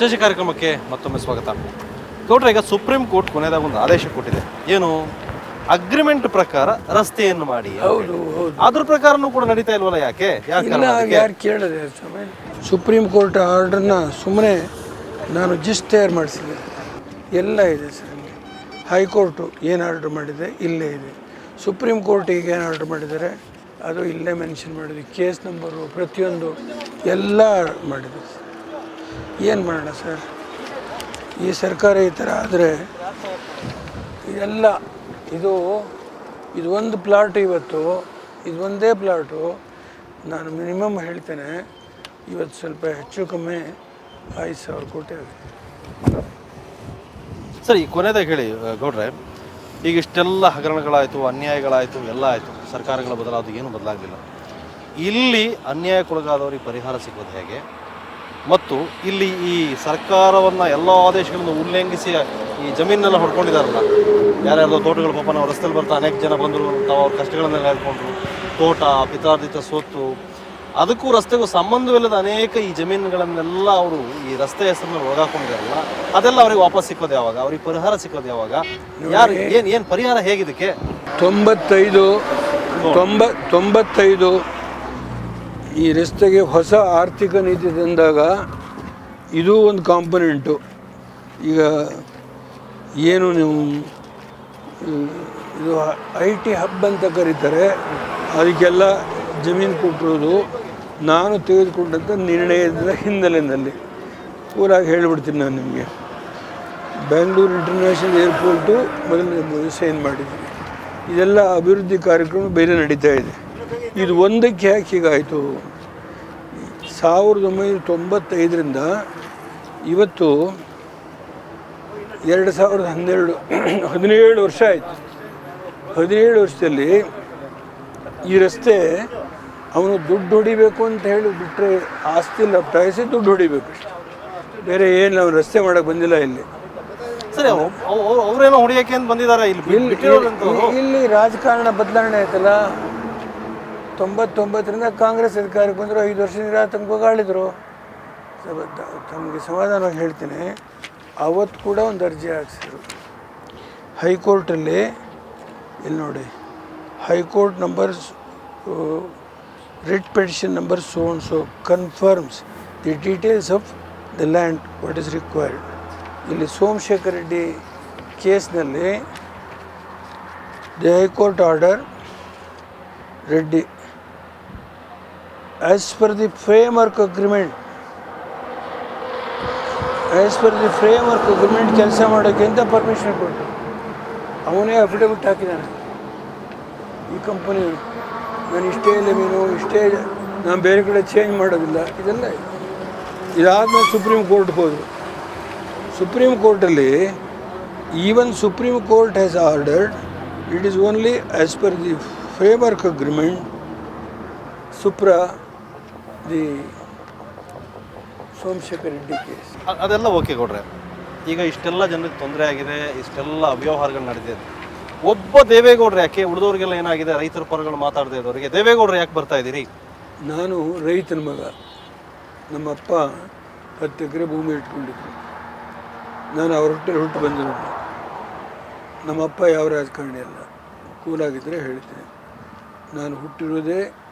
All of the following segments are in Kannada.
ವಿಶೇಷ ಕಾರ್ಯಕ್ರಮಕ್ಕೆ ಮತ್ತೊಮ್ಮೆ ಸ್ವಾಗತ. ಗೌಡ್ರೆ, ಈಗ ಸುಪ್ರೀಂ ಕೋರ್ಟ್ ಕೊನೆಯದಾಗ ಒಂದು ಆದೇಶ ಕೊಟ್ಟಿದೆ. ಏನು? ಅಗ್ರಿಮೆಂಟ್ ಪ್ರಕಾರ ರಸ್ತೆಯನ್ನು ಮಾಡಿ. ಹೌದು ಹೌದು, ಅದ್ರ ಪ್ರಕಾರನೂ ಕೂಡ ನಡೀತಾ ಇಲ್ವಲ್ಲ? ಯಾಕೆ ಯಾರು ಕೇಳಿದೆ? ಸುಪ್ರೀಂ ಕೋರ್ಟ್ ಆರ್ಡ್ರನ್ನ ಸುಮ್ಮನೆ ನಾನು ಜಿಸ್ಟ್ ತಯಾರು ಮಾಡಿಸಿದೆ. ಎಲ್ಲ ಇದೆ ಸರ್. ಹೈಕೋರ್ಟು ಏನು ಆರ್ಡ್ರ್ ಮಾಡಿದೆ ಇಲ್ಲೇ ಇದೆ. ಸುಪ್ರೀಂ ಕೋರ್ಟ್ ಈಗ ಏನು ಆರ್ಡ್ರ್ ಮಾಡಿದ್ದಾರೆ ಅದು ಇಲ್ಲೇ ಮೆನ್ಷನ್ ಮಾಡಿದೆ. ಕೇಸ್ ನಂಬರು ಪ್ರತಿಯೊಂದು ಎಲ್ಲ ಮಾಡಿದೆ. ಏನು ಮಾಡೋಣ ಸರ್, ಈ ಸರ್ಕಾರ ಈ ಥರ ಆದರೆ ಇದೆಲ್ಲ ಇದು ಒಂದು ಪ್ಲಾಟ್, ಇವತ್ತು ಇದು ಒಂದೇ ಪ್ಲಾಟು. ನಾನು ಮಿನಿಮಮ್ ಹೇಳ್ತೇನೆ, ಇವತ್ತು ಸ್ವಲ್ಪ ಹೆಚ್ಚು ಕಮ್ಮಿ 5,000 ಕೋಟಿ ಆಗಿದೆ. ಸರ್, ಈ ಕೊನೆದಾಗ ಹೇಳಿ ಗೌಡ್ರೆ, ಈಗ ಇಷ್ಟೆಲ್ಲ ಹಗರಣಗಳಾಯಿತು, ಅನ್ಯಾಯಗಳಾಯಿತು, ಎಲ್ಲ ಆಯಿತು, ಸರ್ಕಾರಗಳ ಬದಲಾದ ಏನೂ ಬದಲಾಗಲಿಲ್ಲ. ಇಲ್ಲಿ ಅನ್ಯಾಯಕ್ಕೊಳಗಾದವರಿಗೆ ಪರಿಹಾರ ಸಿಗೋದು ಹೇಗೆ? ಮತ್ತು ಇಲ್ಲಿ ಈ ಸರ್ಕಾರವನ್ನು ಎಲ್ಲ ಆದೇಶಗಳನ್ನು ಉಲ್ಲಂಘಿಸಿ ಈ ಜಮೀನೆಲ್ಲ ಹೊಡ್ಕೊಂಡಿದ್ದಾರಲ್ಲ, ಯಾರ್ಯಾರ್ದೋ ತೋಟಗಳು, ಪಾಪ ನಾವು ರಸ್ತೆಯಲ್ಲಿ ಬರ್ತಾ ಅನೇಕ ಜನ ಬಂದರು, ತಾವು ಅವ್ರ ಕಷ್ಟಗಳನ್ನೆಲ್ಲ ಹೇಳ್ಕೊಂಡ್ರು. ತೋಟ, ಪಿತಾರ್ಜಿತ ಸ್ವತ್ತು, ಅದಕ್ಕೂ ರಸ್ತೆಗೂ ಸಂಬಂಧವಿಲ್ಲದ ಅನೇಕ ಈ ಜಮೀನುಗಳನ್ನೆಲ್ಲ ಅವರು ಈ ರಸ್ತೆ ಹೆಸರನ್ನು ಒಳಗಾಕೊಂಡಿದ್ದಾರಲ್ಲ, ಅದೆಲ್ಲ ಅವ್ರಿಗೆ ವಾಪಸ್ ಸಿಕ್ಕೋದು ಯಾವಾಗ? ಅವ್ರಿಗೆ ಪರಿಹಾರ ಸಿಕ್ಕೋದು ಯಾವಾಗ? ಯಾರು ಏನು ಪರಿಹಾರ ಹೇಗಿದಕ್ಕೆ? 95 ಈ ರಸ್ತೆಗೆ ಹೊಸ ಆರ್ಥಿಕ ನೀತಿ ತಂದಾಗ ಇದು ಒಂದು ಕಾಂಪೊನೆಂಟು. ಈಗ ಏನು ನೀವು ಇದು IT ಹಬ್ ಅಂತ ಕರೀತಾರೆ, ಅದಕ್ಕೆಲ್ಲ ಜಮೀನು ಕೊಟ್ಟಿರೋದು ನಾನು ತೆಗೆದುಕೊಂಡಂಥ ನಿರ್ಣಯದ ಹಿನ್ನೆಲೆಯಲ್ಲಿ ಪೂರಾಗಿ ಹೇಳಿಬಿಡ್ತೀನಿ. ನಾನು ನಿಮಗೆ ಬೆಂಗಳೂರು ಇಂಟರ್ನ್ಯಾಷನಲ್ ಏರ್ಪೋರ್ಟು ಮೊದಲನೇ ಸೈನ್ ಮಾಡಿದ್ದೀನಿ. ಇದೆಲ್ಲ ಅಭಿವೃದ್ಧಿ ಕಾರ್ಯಕ್ರಮ ಬೇರೆ ನಡೀತಾ ಇದೆ. ಇದು ಒಂದಕ್ಕೆ ಯಾಕೆ ಹೀಗಾಯಿತು? 1995ರಿಂದ ಇವತ್ತು 2012, 17 ವರ್ಷ ಆಯಿತು. 17 ವರ್ಷದಲ್ಲಿ ಈ ರಸ್ತೆ ಅವನು ದುಡ್ಡು ಹೊಡಿಬೇಕು ಅಂತ ಹೇಳಿ ಬಿಟ್ಟರೆ, ಆಸ್ತಿ ಲಪ್ಟಾಯಿಸಿ ದುಡ್ಡು ಹೊಡಿಬೇಕು ಅಷ್ಟೆ, ಬೇರೆ ಏನು ಅವ್ನು ರಸ್ತೆ ಮಾಡೋಕ್ಕೆ ಬಂದಿಲ್ಲ ಇಲ್ಲಿ. ಸರಿ, ಅವರೇನೋ ಹೊಡಿಯೋಕೆ ಅಂತ ಬಂದಿದ್ದಾರೆ. ಇಲ್ಲಿ ರಾಜಕಾರಣ ಬದಲಾವಣೆ ಆಯ್ತಲ್ಲ. 99ರಿಂದ ಕಾಂಗ್ರೆಸ್ ಅಧಿಕಾರಕ್ಕೆ ಬಂದರು, 5 ವರ್ಷ ನಿರಾತಂಕವಾಗಿ ಆಳಿದರು. ತಮಗೆ ಸಮಾಧಾನವಾಗಿ ಹೇಳ್ತೀನಿ, ಅವತ್ತು ಕೂಡ ಒಂದು ಅರ್ಜಿ ಹಾಕ್ಸಿದ್ರು ಹೈಕೋರ್ಟಲ್ಲಿ. ಇಲ್ಲಿ ನೋಡಿ, high court numbers writ petition number so and so confirms the details of the land what is required. ಇಲ್ಲಿ ಸೋಮಶೇಖರ್ ರೆಡ್ಡಿ ಕೇಸ್ನಲ್ಲಿ the high court order Reddy as per the framework agreement ಕೆಲಸ ಮಾಡೋಕ್ಕೆ ಅಂತ ಪರ್ಮಿಷನ್ ಕೊಟ್ಟು ಅವನೇ ಅಫಿಡವಿಟ್ ಹಾಕಿದ್ದಾನೆ. ಈ ಕಂಪನಿ ನಾನು ಇಷ್ಟೇ ಜಮೀನು, ಇಷ್ಟೇ, ನಾನು ಬೇರೆ ಕಡೆ ಚೇಂಜ್ ಮಾಡೋದಿಲ್ಲ, ಇದೆಲ್ಲ. ಇದಾದಮೇಲೆ ಸುಪ್ರೀಂ ಕೋರ್ಟ್ಗೆ ಹೋದರು. ಸುಪ್ರೀಂ ಕೋರ್ಟಲ್ಲಿ even supreme court has ordered it is only as per the framework agreement supra the Somashekar Reddy case. ಅದೆಲ್ಲ ಓಕೆ ಕೊಡ್ರೆ. ಈಗ ಇಷ್ಟೆಲ್ಲ ಜನರಿಗೆ ತೊಂದರೆ ಆಗಿದೆ, ಇಷ್ಟೆಲ್ಲ ಅವ್ಯವಹಾರಗಳು ನಡೆದಿದೆ. ಒಬ್ಬ ದೇವೇಗೌಡರು ಯಾಕೆ? ಉಳಿದವ್ರಿಗೆಲ್ಲ ಏನಾಗಿದೆ? ರೈತರ ಪರಗಳು ಮಾತಾಡದೇ ಇದ್ದವರಿಗೆ ದೇವೇಗೌಡರು ಯಾಕೆ ಬರ್ತಾ ಇದ್ದೀರಿ? ನಾನು ರೈತನ ಮಗ. ನಮ್ಮಪ್ಪ 10 ಎಕರೆ ಭೂಮಿ ಇಟ್ಕೊಂಡಿದ್ರು. ನಾನು ಅವ್ರ ಹೊಟ್ಟೆಲಿ ಹುಟ್ಟು ಬಂದಿರೋ. ನಮ್ಮಪ್ಪ ಯಾವ ರಾಜಕಾರಣಿ ಅಲ್ಲ, ಕೂಲಾಗಿದ್ದರೆ ಹೇಳ್ತೀನಿ. ನಾನು ಹುಟ್ಟಿರೋದೇ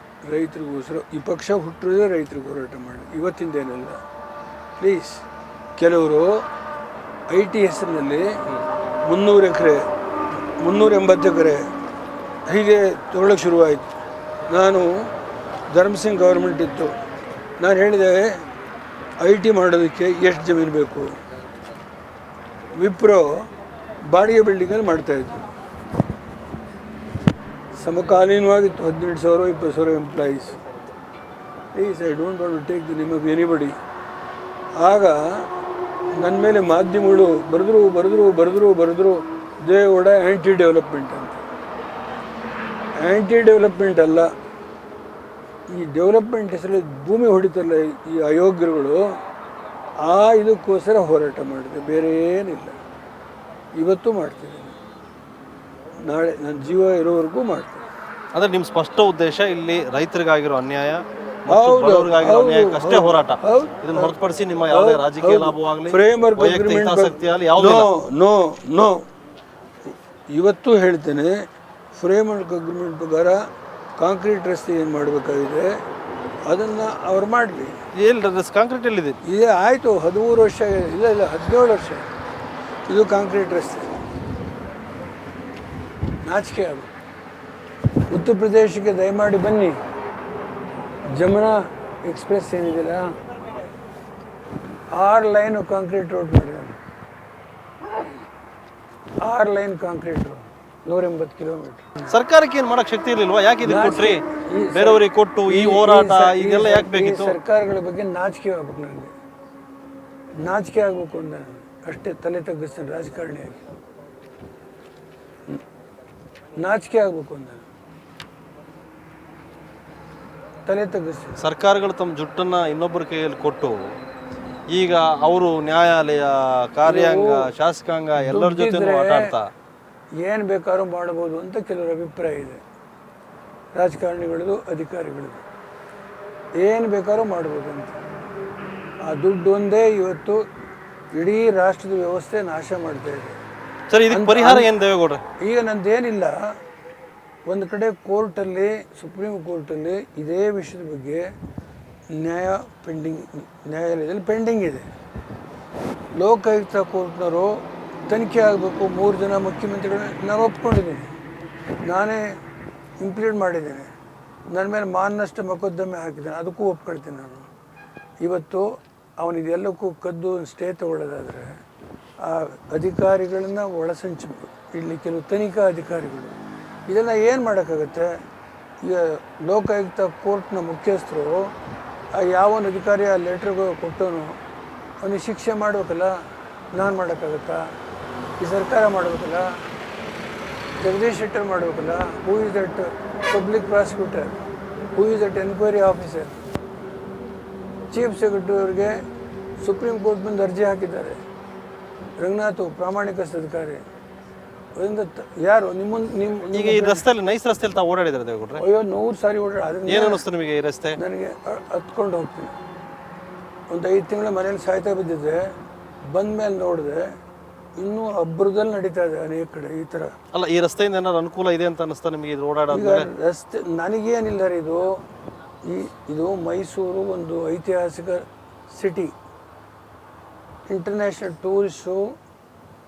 ರೈತರಿಗೋಸ್ಕರ. ಈ ಪಕ್ಷ ಹುಟ್ಟಿರೋದೇ ರೈತರಿಗೆ ಹೋರಾಟ ಮಾಡಿ, ಇವತ್ತಿಂದೇನಲ್ಲ. ಪ್ಲೀಸ್, ಕೆಲವರು IT ಹೆಸರಿನಲ್ಲಿ 300 ಎಕರೆ, 380 ಎಕರೆ ಹೀಗೆ ತೊಗೊಳಕ್ಕೆ ಶುರುವಾಯಿತು. ನಾನು ಧರ್ಮಸಿಂಗ್ ಗೌರ್ಮೆಂಟ್ ಇತ್ತು, ನಾನು ಹೇಳಿದೆ IT ಮಾಡೋದಕ್ಕೆ ಎಷ್ಟು ಜಮೀನು ಬೇಕು? ವಿಪ್ರೋ ಬಾಡಿಗೆ ಬಿಲ್ಡಿಂಗಲ್ಲಿ ಮಾಡ್ತಾಯಿದ್ರು. ಸಮಕಾಲೀನವಾಗಿತ್ತು. 18,000 20,000 employees. Please, I don't want to take the name of anybody. ಆಗ ನನ್ನ ಮೇಲೆ ಮಾಧ್ಯಮಗಳು ಬರೆದ್ರು ದೇವೇಗೌಡ ಆ್ಯಂಟಿ ಡೆವಲಪ್ಮೆಂಟ್ ಅಂತ. ಆ್ಯಂಟಿ ಡೆವಲಪ್ಮೆಂಟ್ ಅಲ್ಲ, ಈ ಡೆವಲಪ್ಮೆಂಟ್ ಹೆಸರಲ್ಲಿ ಭೂಮಿ ಹೊಡಿತಾರಲ್ಲ ಈ ಅಯೋಗ್ಯರುಗಳು, ಇದಕ್ಕೋಸ್ಕರ ಹೋರಾಟ ಮಾಡಿದೆ, ಬೇರೆ ಏನಿಲ್ಲ. ಇವತ್ತು ಮಾಡ್ತಿದ್ದೀನಿ, ನಾಳೆ ನನ್ನ ಜೀವ ಇರೋವರೆಗೂ ಮಾಡ್ತೀನಿ. ಅಂದರೆ ನಿಮ್ಮ ಸ್ಪಷ್ಟ ಉದ್ದೇಶ ಇಲ್ಲಿ ರೈತರಿಗಾಗಿರೋ ಅನ್ಯಾಯ ಮತ್ತು ಬಡವರಿಗಾಗಿರೋ ನ್ಯಾಯಕ್ಕಷ್ಟೇ ಹೋರಾಟ. ಇದನ್ನ ಹೊರತುಪಡಿಸಿ ನಿಮ್ಮ ಯಾವುದೇ ರಾಜಕೀಯ ಲಾಭವಾಗಲಿ ಫ್ರೇಮ್ವರ್ಕ್ ವೈಯಕ್ತಿಕ ಹಿತಾಸಕ್ತಿ ಆಗಲಿ ಯಾವುದೂ ಇಲ್ಲ. ನೋ ನೋ ಇವತ್ತು ಹೇಳ್ತೇನೆ, ಫ್ರೇಮ್ವರ್ಕ್ ಅಗ್ರಿಮೆಂಟ್ ಪ್ರಕಾರ ಕಾಂಕ್ರೀಟ್ ರಸ್ತೆ ಏನು ಮಾಡಬೇಕಾಗಿದೆ ಅದನ್ನು ಅವ್ರು ಮಾಡಲಿ. ಎಲ್ಲಿ ಕಾಂಕ್ರೀಟ್ ಎಲ್ಲಿದೆ? ಇದೇ ಆಯಿತು 13 ವರ್ಷ, ಇಲ್ಲ 17 ವರ್ಷ ಇದು ಕಾಂಕ್ರೀಟ್ ರಸ್ತೆ. ನಾಚಿಕೆ ಅದು. ಉತ್ತರ ಪ್ರದೇಶಕ್ಕೆ ದಯಮಾಡಿ ಬನ್ನಿ, ಜಮುನಾ ಎಕ್ಸ್ಪ್ರೆಸ್ ಏನಿದೆಯಲ್ಲ 6 ಲೈನು ಕಾಂಕ್ರೀಟ್ ರೋಡ್ ಮಾಡಿದ್ದಾರೆ. 6 ಲೈನ್ ಕಾಂಕ್ರೀಟ್ ರೋಡ್, 180 ಕಿಲೋಮೀಟರ್. ಸರ್ಕಾರಕ್ಕೆ ಏನು ಮಾಡಕ್ ಶಕ್ತಿ ಇರಲಿಲ್ವಾ? ಯಾಕೆ ಇದು ಕೊಟ್ರಿ? ಬೇರೆಯವರಿಗೆ ಕೊಟ್ಟು ಈ ಹೋರಾಟ ಇದೆಲ್ಲ ಯಾಕೆ ಬೇಕಿತ್ತು? ಸರ್ಕಾರಗಳ ಬಗ್ಗೆ ನಾಚಿಕೆ ಆಗ್ಬೇಕು. ನನಗೆ ನಾಚಿಕೆ ಆಗ್ಬೇಕು ಅಂತ ಅಷ್ಟೇ ತಲೆ ತಗ್ಗಿಸ್ತೇನೆ ರಾಜಕಾರಣಿಯಾಗಿ. ನಾಚಿಕೆ ಆಗ್ಬೇಕು ಅಂತ ತಲೆ ತಗ್ಗಿಸ್ತೇನೆ. ಸರ್ಕಾರಗಳು ತಮ್ಮ ಜುಟ್ಟನ್ನ ಇನ್ನೊಬ್ಬರ ಕೈಯಲ್ಲಿ ಕೊಟ್ಟು ಈಗ ಅವರು ನ್ಯಾಯಾಲಯ, ಕಾರ್ಯಾಂಗ, ಶಾಸಕಾಂಗ ಎಲ್ಲರ ಜೊತೆ ಆಟ ಆಡ್ತಾ ಏನು ಬೇಕಾದ್ರೂ ಮಾಡ್ಬೋದು ಅಂತ ಕೆಲವರ ಅಭಿಪ್ರಾಯ ಇದೆ. ರಾಜಕಾರಣಿಗಳದು, ಅಧಿಕಾರಿಗಳದು ಏನು ಬೇಕಾದ್ರೂ ಮಾಡ್ಬೋದು ಅಂತ. ಆ ದುಡ್ಡು ಒಂದೇ ಇವತ್ತು ಇಡೀ ರಾಷ್ಟ್ರದ ವ್ಯವಸ್ಥೆ ನಾಶ ಮಾಡ್ತಾ ಇದೆ. ಸರ್, ಇದಕ್ಕೆ ಪರಿಹಾರ ಏನು ದೇವೇಗೌಡ್ರೆ? ಈಗ ನಂದೇನಿಲ್ಲ, ಒಂದು ಕಡೆ ಕೋರ್ಟಲ್ಲಿ, ಸುಪ್ರೀಂ ಕೋರ್ಟಲ್ಲಿ ಇದೇ ವಿಷಯದ ಬಗ್ಗೆ ನ್ಯಾಯಾಲಯದಲ್ಲಿ ಪೆಂಡಿಂಗ್ ಇದೆ. ಲೋಕಾಯುಕ್ತ ಕೋರ್ಟ್ನವರು ತನಿಖೆ ಆಗಬೇಕು. 3 ಜನ ಮುಖ್ಯಮಂತ್ರಿಗಳನ್ನ ನಾನು ಒಪ್ಕೊಂಡಿದ್ದೀನಿ, ನಾನೇ ಇಂಪ್ಲೀಡ್ ಮಾಡಿದ್ದೇನೆ, ನನ್ನ ಮೇಲೆ ಮಾನನಷ್ಟ ಮೊಕದ್ದಮೆ ಹಾಕಿದ್ದೇನೆ, ಅದಕ್ಕೂ ಒಪ್ಕೊಳ್ತೀನಿ ನಾನು. ಇವತ್ತು ಅವನಿದೆಲ್ಲಕ್ಕೂ ಕದ್ದು ಸ್ಟೇ ತಗೊಳ್ಳೋದಾದರೆ ಆ ಅಧಿಕಾರಿಗಳನ್ನ ಒಳಸಂಚು ಇಲ್ಲಿ ಕೆಲವು ತನಿಖಾ ಅಧಿಕಾರಿಗಳು ಇದೆಲ್ಲ ಏನು ಮಾಡೋಕ್ಕಾಗತ್ತೆ? ಈಗ ಲೋಕಾಯುಕ್ತ ಕೋರ್ಟ್ನ ಮುಖ್ಯಸ್ಥರು ಯಾವೊಂದು ಅಧಿಕಾರಿ ಆ ಲೆಟ್ರಿಗೆ ಕೊಟ್ಟವನು ಅವನಿಗೆ ಶಿಕ್ಷೆ ಮಾಡಬೇಕಲ್ಲ. ನಾನು ಮಾಡೋಕ್ಕಾಗತ್ತಾ? ಈ ಸರ್ಕಾರ ಮಾಡಬೇಕಲ್ಲ, ಜಗದೀಶ್ ಶೆಟ್ಟರ್ ಮಾಡಬೇಕಲ್ಲ. Who is that public prosecutor? Who is that enquiry officer? Chief secretary ಅವರಿಗೆ ಸುಪ್ರೀಂ ಕೋರ್ಟ್ ಬಂದು ಅರ್ಜಿ ಹಾಕಿದ್ದಾರೆ. ರಂಗನಾಥ್ ಪ್ರಾಮಾಣಿಕಸ್ಥ ಅಧಿಕಾರಿ ಅದರಿಂದ ಯಾರು ನಿಮ್ಮ ಈಗ ಈ ರಸ್ತೆಯಲ್ಲಿ ನೈಸ್ ರಸ್ತೆಯಲ್ಲಿ ತಾವು ಓಡಾಡಿದ್ರೆ ದೇವೇಗೌಡ್ರೆ? ಅಯ್ಯೋ 100 ಸಾರಿ ಓಡಾಡಿ. ಏನು ಅನ್ನಿಸ್ತು ನಿಮಗೆ ಈ ರಸ್ತೆ? ನನಗೆ ಹತ್ಕೊಂಡು ಹೋಗ್ತೀನಿ. ಒಂದು 5 ತಿಂಗಳ ಮನೇಲಿ ಸಾಯ್ತಾ ಬಿದ್ದಿದ್ದೆ, ಬಂದ ಮೇಲೆ ನೋಡಿದೆ ಇನ್ನೂ ಅಬ್ಬರದಲ್ಲಿ ನಡೀತಾ ಇದೆ ಅನೇಕ ಕಡೆ ಈ ಥರ. ಅಲ್ಲ, ಈ ರಸ್ತೆಯಿಂದ ಏನಾದ್ರು ಅನುಕೂಲ ಇದೆ ಅಂತ ಅನ್ನಿಸ್ತಾ ನಿಮಗೆ ಇದು ಓಡಾಡೋದು? ಈಗ ರಸ್ತೆ ನನಗೇನಿಲ್ಲ ರೀ, ಇದು ಮೈಸೂರು ಒಂದು ಐತಿಹಾಸಿಕ ಸಿಟಿ, ಇಂಟರ್ನ್ಯಾಷನಲ್ ಟೂರಿಸ್ಟು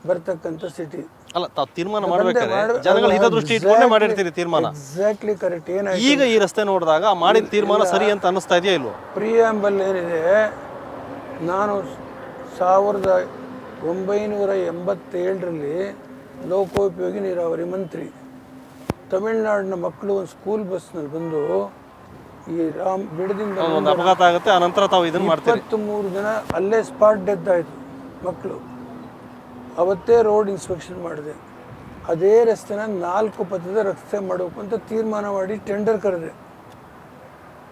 ಬರ್ತಕ್ಕಂಥ ಸಿಟಿ. ಅಲ್ಲ, ತಾವು ತೀರ್ಮಾನ ಮಾಡ್ಬೇಕಾದ್ರೆ ಜನಗಳ ಹಿತದೃಷ್ಟಿ ಇಟ್ಕೊಂಡೇ ಮಾಡಿರ್ತೀರಿ ತೀರ್ಮಾನ. Exactly correct. ಏನಾಯ್ತು ಈಗ ಈ ರಸ್ತೆ ನೋಡಿದಾಗ ಮಾಡಿದ ತೀರ್ಮಾನ ಸರಿ ಅಂತ ಅನ್ನಿಸ್ತಾ ಇದೆಯಾ ಇಲ್ವೋ? ಪ್ರಿಯಾಂಬಲ್ ಏನಿದೆ, ನಾನು 1987ರಲ್ಲಿ ಲೋಕೋಪಯೋಗಿ ನೀರಾವರಿ ಮಂತ್ರಿ. ತಮಿಳ್ನಾಡಿನ ಮಕ್ಕಳು ಒಂದು ಸ್ಕೂಲ್ ಬಸ್ನಲ್ಲಿ ಬಂದು ಈ ಬಿಡದಿಂದ ಒಂದು ಅಪಘಾತ ಆಗುತ್ತೆ, ಆನಂತರ ತಾವು ಇದನ್ನು ಮಾಡ್ತೀರಿ. 23 ಜನ ಅಲ್ಲೇ ಸ್ಪಾಟ್ ಡೆತ್ ಆಯಿತು ಮಕ್ಕಳು. ಅವತ್ತೇ ರೋಡ್ ಇನ್ಸ್ಪೆಕ್ಷನ್ ಮಾಡಿದೆ. ಅದೇ ರಸ್ತೆನ 4 ಪಥದ ರಸ್ತೆ ಮಾಡಬೇಕು ಅಂತ ತೀರ್ಮಾನ ಮಾಡಿ ಟೆಂಡರ್ ಕರೆದೆ.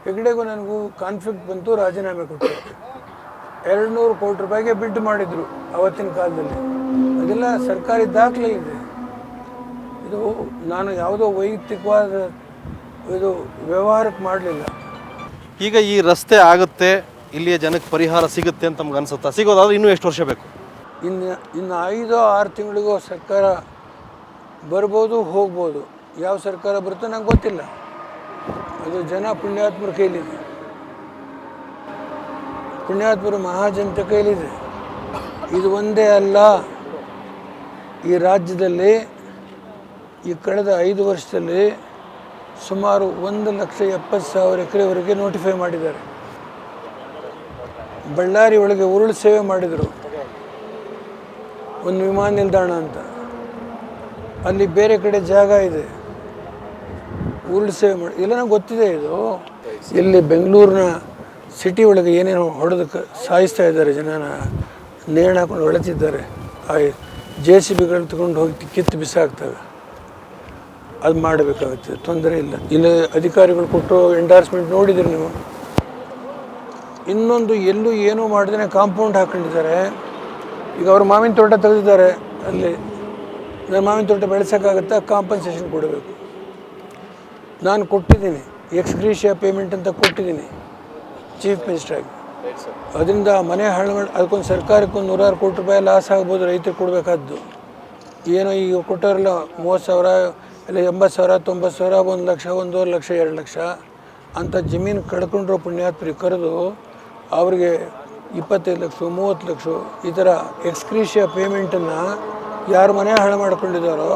ಹೆಗಡೆಗೂ ನನಗೂ ಕಾನ್ಫ್ಲಿಕ್ಟ್ ಬಂತು, ರಾಜೀನಾಮೆ ಕೊಟ್ಟೆ. 200 ಕೋಟಿ ರೂಪಾಯಿಗೆ ಬಿಡ್ ಮಾಡಿದ್ರು ಅವತ್ತಿನ ಕಾಲದಲ್ಲಿ. ಅದೆಲ್ಲ ಸರ್ಕಾರಿ ದಾಖಲೆ ಇದೆ. ಇದು ನಾನು ಯಾವುದೋ ವೈಯಕ್ತಿಕವಾದ ಇದು ವ್ಯವಹಾರಕ್ಕೆ ಮಾಡಲಿಲ್ಲ. ಈಗ ಈ ರಸ್ತೆ ಆಗುತ್ತೆ, ಇಲ್ಲಿಯ ಜನಕ್ಕೆ ಪರಿಹಾರ ಸಿಗುತ್ತೆ ಅಂತ ನಮ್ಗೆ ಅನ್ಸುತ್ತಾ? ಸಿಗೋದಾದ್ರೆ ಇನ್ನೂ ಎಷ್ಟು ವರ್ಷ ಬೇಕು? ಇನ್ನು 5-6 ತಿಂಗಳಿಗೂ ಸರ್ಕಾರ ಬರ್ಬೋದು, ಹೋಗ್ಬೋದು. ಯಾವ ಸರ್ಕಾರ ಬರುತ್ತೋ ನಂಗೆ ಗೊತ್ತಿಲ್ಲ. ಅದು ಜನ ಪುಣ್ಯಾತ್ಮರ ಕೈಲಿದೆ, ಪುಣ್ಯಾತ್ಮರ ಮಹಾಜನತೆ ಕೈಲಿದೆ. ಇದು ಒಂದೇ ಅಲ್ಲ, ಈ ರಾಜ್ಯದಲ್ಲಿ ಈ ಕಳೆದ 5 ವರ್ಷದಲ್ಲಿ ಸುಮಾರು 1,70,000 ಎಕರೆವರೆಗೆ ನೋಟಿಫೈ ಮಾಡಿದ್ದಾರೆ. ಬಳ್ಳಾರಿ ಒಳಗೆ ಉರುಳು ಸೇವೆ ಮಾಡಿದರು, ಒಂದು ವಿಮಾನ ನಿಲ್ದಾಣ ಅಂತ. ಅಲ್ಲಿ ಬೇರೆ ಕಡೆ ಜಾಗ ಇದೆ, ಉರುಳು ಸೇವೆ ಮಾಡಿ ಎಲ್ಲ ನಂಗೆ ಗೊತ್ತಿದೆ. ಇದು ಇಲ್ಲಿ ಬೆಂಗಳೂರಿನ ಸಿಟಿ ಒಳಗೆ ಏನೇನು ಹೊಡೆದಕ್ಕೆ ಸಾಯಿಸ್ತಾ ಇದ್ದಾರೆ, ಜನನ ನೇಣು ಹಾಕೊಂಡು ಹೊಳೆತಿದ್ದಾರೆ. ಆ JCBಗಳು ತಗೊಂಡು ಹೋಗಿ ಕಿತ್ತು ಬಿಸಾಕ್ತವೆ. ಅದು ಮಾಡಬೇಕಾಗುತ್ತೆ, ತೊಂದರೆ ಇಲ್ಲ. ಇಲ್ಲಿ ಅಧಿಕಾರಿಗಳು ಕೊಟ್ಟು ಎಂಡಾರ್ಸ್ಮೆಂಟ್ ನೋಡಿದ್ರಿ ನೀವು. ಇನ್ನೊಂದು ಎಲ್ಲೂ ಏನೂ ಮಾಡಿದ್ರೆ ಕಾಂಪೌಂಡ್ ಹಾಕೊಂಡಿದ್ದಾರೆ. ಈಗ ಅವರು ಮಾವಿನ ತೋಟ ತೆಗೆದಿದ್ದಾರೆ, ಅಲ್ಲಿ ನಾನು ಮಾವಿನ ತೋಟ ಬೆಳೆಸೋಕ್ಕಾಗತ್ತಾ? ಕಾಂಪನ್ಸೇಷನ್ ಕೊಡಬೇಕು. ನಾನು ಕೊಟ್ಟಿದ್ದೀನಿ, ಎಕ್ಸ್ಗ್ರೀಷಿಯಾ ಪೇಮೆಂಟ್ ಅಂತ ಕೊಟ್ಟಿದ್ದೀನಿ. ಚೀಫ್ ಮಿನಿಸ್ಟರ್ ಆಗಿ. ಅದರಿಂದ ಮನೆ ಹಾಳು ಮಾಡಿ ಅದಕ್ಕೊಂದು ಸರ್ಕಾರಕ್ಕೊಂದು 100 ಕೋಟಿ ರೂಪಾಯಿ ಲಾಸ್ ಆಗ್ಬೋದು, ರೈತರು ಕೊಡಬೇಕಾದ್ದು. ಏನೋ ಈಗ ಕೊಟ್ಟವರೆಲ್ಲ 30,000 ಇಲ್ಲ 80,000 90,000 1 ಲಕ್ಷ 1.5 ಲಕ್ಷ 2 ಲಕ್ಷ ಅಂಥ ಜಮೀನು ಕಳ್ಕೊಂಡ್ರು ಪುಣ್ಯಾತ್ಮರಿ ಕರೆದು ಅವ್ರಿಗೆ 25 ಲಕ್ಷ 30 ಲಕ್ಷ ಈ ಥರ ಎಕ್ಸ್ಕ್ರೀಷಿಯ ಪೇಮೆಂಟನ್ನು ಯಾರು ಮನೆ ಹಾಳು ಮಾಡ್ಕೊಂಡಿದ್ದಾರೋ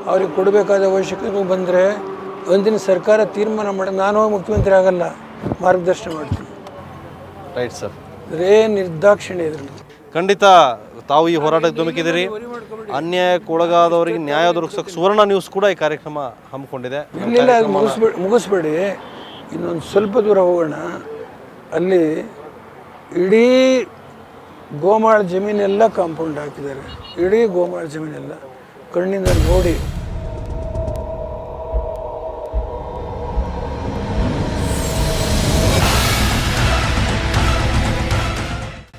ಅವ್ರಿಗೆ ಕೊಡಬೇಕಾದ ಅವಶ್ಯಕತೆ ಬಂದರೆ ಒಂದಿನ ಸರ್ಕಾರ ತೀರ್ಮಾನ ಮಾಡಿ ನಾನು ಮುಖ್ಯಮಂತ್ರಿ ಆಗಲ್ಲ, ಮಾರ್ಗದರ್ಶನ ಮಾಡ್ತೀನಿ. Right sir. ನಿರ್ದಾಕ್ಷಿಣ್ಯ ಇದರಲ್ಲಿ ಖಂಡಿತ ತಾವು ಈ ಹೋರಾಟಕ್ಕೆ ಧುಮುಕಿದಿರಿ. ಅನ್ಯಾಯಕ್ಕೊಳಗಾದವರಿಗೆ ನ್ಯಾಯ ದೊರಕಿಸೋಕೆ ಸುವರ್ಣ ನ್ಯೂಸ್ ಕೂಡ ಈ ಕಾರ್ಯಕ್ರಮ ಹಮ್ಮಿಕೊಂಡಿದೆ. ಇಲ್ಲಿಲ್ಲ, ಅದು ಮುಗಿಸ್ಬೇಡಿ, ಇನ್ನೊಂದು ಸ್ವಲ್ಪ ದೂರ ಹೋಗೋಣ. ಅಲ್ಲಿ ಇಡೀ ಗೋಮಾಳ ಜಮೀನೆಲ್ಲ ಕಾಂಪೌಂಡ್ ಹಾಕಿದ್ದಾರೆ, ಇಡೀ ಗೋಮಾಳ ಜಮೀನೆಲ್ಲ ಕಣ್ಣಿಂದ ನೋಡಿ.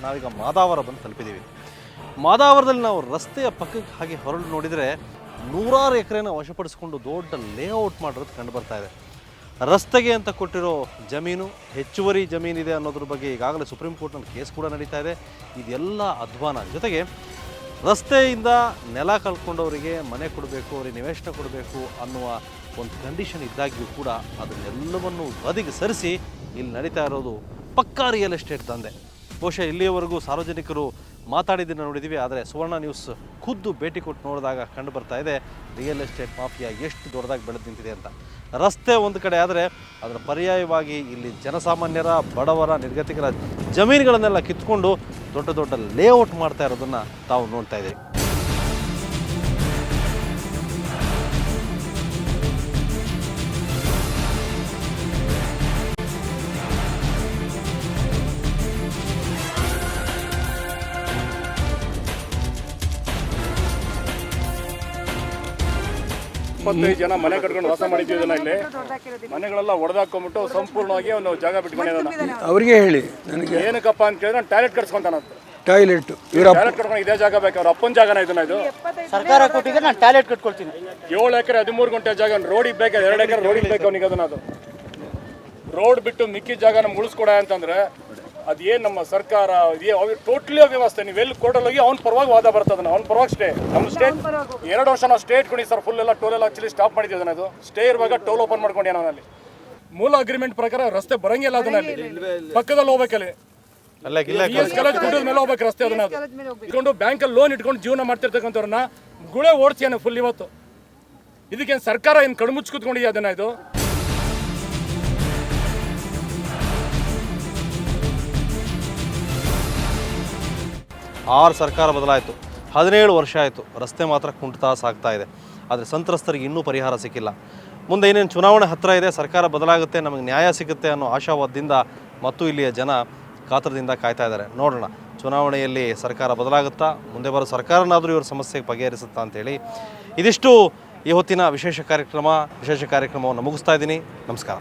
ನಾವೀಗ ಮಾದಾವರ ಬಂದು ತಲುಪಿದ್ದೀವಿ. ಮಾದಾವರದಲ್ಲಿ ನಾವು ರಸ್ತೆಯ ಪಕ್ಕಕ್ಕೆ ಹಾಗೆ ಹೊರಳು ನೋಡಿದರೆ 100 ಎಕರೆನ ವಶಪಡಿಸಿಕೊಂಡು ದೊಡ್ಡ ಲೇಔಟ್ ಮಾಡಿರೋದು ಕಂಡು ಬರ್ತಾ ಇದೆ. ರಸ್ತೆಗೆ ಅಂತ ಕೊಟ್ಟಿರೋ ಜಮೀನು ಹೆಚ್ಚುವರಿ ಜಮೀನಿದೆ ಅನ್ನೋದ್ರ ಬಗ್ಗೆ ಈಗಾಗಲೇ ಸುಪ್ರೀಂ ಕೋರ್ಟ್ನಲ್ಲಿ ಕೇಸ್ ಕೂಡ ನಡೀತಾ ಇದೆ. ಇದೆಲ್ಲ ಅಧ್ವಾನ. ಜೊತೆಗೆ ರಸ್ತೆಯಿಂದ ನೆಲ ಕಳ್ಕೊಂಡವರಿಗೆ ಮನೆ ಕೊಡಬೇಕು, ಅವರಿಗೆ ನಿವೇಶನ ಕೊಡಬೇಕು ಅನ್ನುವ ಒಂದು ಕಂಡೀಷನ್ ಇದ್ದಾಗ್ಯೂ ಕೂಡ ಅದನ್ನೆಲ್ಲವನ್ನು ಬದಿಗೆ ಸರಿಸಿ ಇಲ್ಲಿ ನಡೀತಾ ಇರೋದು ಪಕ್ಕಾ ರಿಯಲ್ ಎಸ್ಟೇಟ್ ದಂಧೆ. ಬಹುಶಃ ಇಲ್ಲಿಯವರೆಗೂ ಸಾರ್ವಜನಿಕರು ಮಾತಾಡಿದ್ದನ್ನು ನೋಡಿದ್ದೀವಿ, ಆದರೆ ಸುವರ್ಣ ನ್ಯೂಸ್ ಖುದ್ದು ಭೇಟಿ ಕೊಟ್ಟು ನೋಡಿದಾಗ ಕಂಡು ಬರ್ತಾ ಇದೆ ರಿಯಲ್ ಎಸ್ಟೇಟ್ ಮಾಫಿಯಾ ಎಷ್ಟು ದೊಡ್ಡದಾಗಿ ಬೆಳೆದು ನಿಂತಿದೆ ಅಂತ. ರಸ್ತೆ ಒಂದು ಕಡೆ ಆದರೆ ಅದರ ಪರ್ಯಾಯವಾಗಿ ಇಲ್ಲಿ ಜನಸಾಮಾನ್ಯರ, ಬಡವರ, ನಿರ್ಗತಿಕರ ಜಮೀನುಗಳನ್ನೆಲ್ಲ ಕಿತ್ಕೊಂಡು ದೊಡ್ಡ ದೊಡ್ಡ ಲೇಔಟ್ ಮಾಡ್ತಾ ಇರೋದನ್ನು ತಾವು ನೋಡ್ತಾ ಇದ್ದೀವಿ. ಜನ ಮನೆ ಕಟ್ಕೊಂಡು ವಾಸ ಮಾಡಿದ್ದೀವಿ. ಇಲ್ಲಿ ಮನೆಗಳೆಲ್ಲ ಹೊಡೆದಾಕೊಂಡ್ಬಿಟ್ಟು ಸಂಪೂರ್ಣವಾಗಿ ಒಂದು ಜಾಗ ಬಿಟ್ಕೊಂಡಿದ್ದಾನೆ. ಅವ್ರಿಗೆ ಹೇಳಿ ನನಗೆ ಏನಕ್ಕಪ್ಪ ಅಂತ ಕೇಳಿದ್ರೆ ನಾನು ಟಾಯ್ಲೆಟ್ ಕಟ್ಸ್ಕೊಂತಾನ. ಟಾಯ್ಲೆಟ್ ಟಾಯ್ಲೆಟ್ ಕಟ್ಕೊಂಡು ಇದೇ ಜಾಗ ಬೇಕು, ಅವ್ರ ಅಪ್ಪನ ಜಾಗನ ಇದನ್ನ. ಇದು ಸರ್ಕಾರ ಕೊಟ್ಟಿದ್ರೆ ನಾನು ಟಾಯ್ಲೆಟ್ ಕಟ್ಕೊಳ್ತೀನಿ. 7 ಎಕರೆ 13 ಗುಂಟೆ ಜಾಗ ರೋಡಿಗೆ ಬೇಕು, 2 ಎಕರೆ ರೋಡಿಗೆ ಬೇಕು ಅವನಿಗೆ. ಅದನ್ನ ಅದು ರೋಡ್ ಬಿಟ್ಟು ಮಿಕ್ಕಿ ಜಾಗ ನಮ್ಗೆ ಉಳಿಸ್ಕೊಡ ಅಂತಂದ್ರೆ ಅದೇನು ನಮ್ಮ ಸರ್ಕಾರ ಟೋಟ್ಲಿ ಅವ್ಯವಸ್ಥೆ. ನೀವು ಎಲ್ಲಿ ಕೋರ್ಟಲ್ಲಿ ಹೋಗಿ ಅವ್ನ ಪರವಾಗಿ ವಾದ ಬರ್ತದೆ, ಅವ್ನ ಪರವಾಗಿ ಸ್ಟೇ. ನಮ್ಮ ಸ್ಟೇಟ್ 2 ವರ್ಷ ನಾವು ಸ್ಟೇ ಇಟ್ಕೊಂಡು ಸರ್ ಫುಲ್ ಎಲ್ಲ ಟೋಲ್ ಎಲ್ಲ ಆಕ್ಚುಲಿ ಸ್ಟಾಪ್ ಮಾಡಿದ್ದೀವಿ. ಅದು ಸ್ಟೇ ಇರುವಾಗ ಟೋಲ್ ಓಪನ್ ಮಾಡ್ಕೊಂಡು ನಾನಲ್ಲಿ ಮೂಲ ಅಗ್ರಿಮೆಂಟ್ ಪ್ರಕಾರ ರಸ್ತೆ ಬರಂಗಿಲ್ಲ. ಅದನ್ನಲ್ಲಿ ಪಕ್ಕದಲ್ಲಿ ಹೋಗ್ಬೇಕಲ್ಲಿ ಮೇಲೆ ಹೋಗ್ಬೇಕು ರಸ್ತೆ. ಅದನ್ನ ಇಟ್ಕೊಂಡು ಬ್ಯಾಂಕಲ್ಲಿ ಲೋನ್ ಇಟ್ಕೊಂಡು ಜೀವನ ಮಾಡ್ತಿರ್ತಕ್ಕಂಥವ್ರನ್ನ ಗುಳೆ ಓಡಿಸ್ಯಾನೆ ಫುಲ್ ಇವತ್ತು. ಇದಕ್ಕೇನು ಸರ್ಕಾರ ಏನು ಕಣ್ಮುಚ್ಚಿ ಕೂತ್ಕೊಂಡಿದ್ಯಾ ಅದನ್ನ? ಇದು ಸರ್ಕಾರ ಬದಲಾಯಿತು, 17 ವರ್ಷ ಆಯಿತು, ರಸ್ತೆ ಮಾತ್ರ ಕುಂಠಿತಾ ಸಾಗ್ತಾ ಇದೆ. ಆದರೆ ಸಂತ್ರಸ್ತರಿಗೆ ಇನ್ನೂ ಪರಿಹಾರ ಸಿಕ್ಕಿಲ್ಲ. ಮುಂದೆ ಏನೇನು ಚುನಾವಣೆ ಹತ್ತಿರ ಇದೆ, ಸರ್ಕಾರ ಬದಲಾಗುತ್ತೆ, ನಮಗೆ ನ್ಯಾಯ ಸಿಗುತ್ತೆ ಅನ್ನೋ ಆಶಾವಾದದಿಂದ ಮತ್ತು ಇಲ್ಲಿಯ ಜನ ಕಾತರದಿಂದ ಕಾಯ್ತಾ ಇದ್ದಾರೆ. ನೋಡೋಣ ಚುನಾವಣೆಯಲ್ಲಿ ಸರ್ಕಾರ ಬದಲಾಗುತ್ತಾ, ಮುಂದೆ ಬರೋ ಸರ್ಕಾರನಾದರೂ ಇವ್ರ ಸಮಸ್ಯೆಗೆ ಬಗೆಹರಿಸುತ್ತಾ ಅಂತೇಳಿ. ಇದಿಷ್ಟು ಈ ಹೊತ್ತಿನ ವಿಶೇಷ ಕಾರ್ಯಕ್ರಮವನ್ನು ಮುಗಿಸ್ತಾ ಇದ್ದೀನಿ. ನಮಸ್ಕಾರ.